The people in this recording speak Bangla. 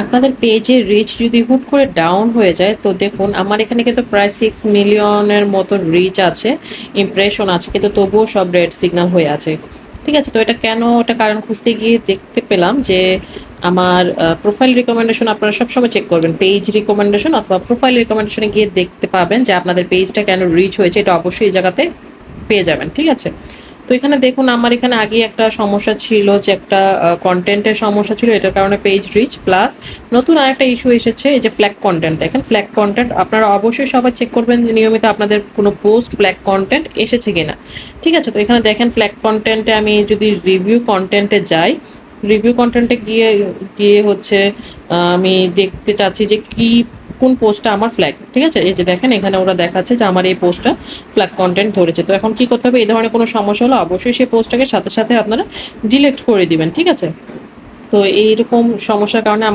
আপনাদের পেজের রিচ যদি হুট করে ডাউন হয়ে যায়, তো দেখুন আমার এখানে কিন্তু প্রায় 6 মিলিয়নের মতো রিচ আছে, ইমপ্রেশন আছে, কিন্তু তবুও সব রেড সিগন্যাল হয়ে আছে। ঠিক আছে, তো এটা কেন, ওটা কারণ খুঁজতে গিয়ে দেখতে পেলাম যে আমার প্রোফাইল রিকমেন্ডেশন আপনারা সবসময় চেক করবেন, পেজ রিকমেন্ডেশন অথবা প্রোফাইল রিকমেন্ডেশনে গিয়ে দেখতে পাবেন যে আপনাদের পেজটা কেন রিচ হয়েছে, এটা অবশ্যই এই জায়গাতে পেয়ে যাবেন। ঠিক আছে, তো এখানে দেখুন আমার এখানে আগে একটা সমস্যা ছিল, যে একটা কন্টেন্টের সমস্যা ছিল, এটার কারণে পেজ রিচ প্লাস নতুন আরেকটা ইস্যু এসেছে, এই যে ফ্ল্যাগ কন্টেন্ট। দেখেন ফ্ল্যাগ কন্টেন্ট আপনারা অবশ্যই সবাই চেক করবেন যে নিয়মিত আপনাদের কোনো পোস্ট ফ্ল্যাগ কন্টেন্ট এসেছে কিনা। ঠিক আছে, তো এখানে দেখেন ফ্ল্যাগ কন্টেন্টে আমি যদি রিভিউ কন্টেন্টে যাই, রিভিউ কন্টেন্টে গিয়ে গিয়ে হচ্ছে আমি দেখতে চাচ্ছি যে কি কোন পোস্টটা আমার ফ্ল্যাগ। ঠিক আছে, এই যে দেখেন এখানে ওরা দেখাচ্ছে যে আমার এই পোস্টটা ফ্ল্যাগ কন্টেন্ট ধরেছে। তো এখন কি করতে হবে, এই ধরনের কোনো সমস্যা হলে অবশ্যই সেই পোস্টটাকে সাথে সাথে আপনারা ডিলিট করে দিবেন। ঠিক আছে, তো এইরকম সমস্যার কারণে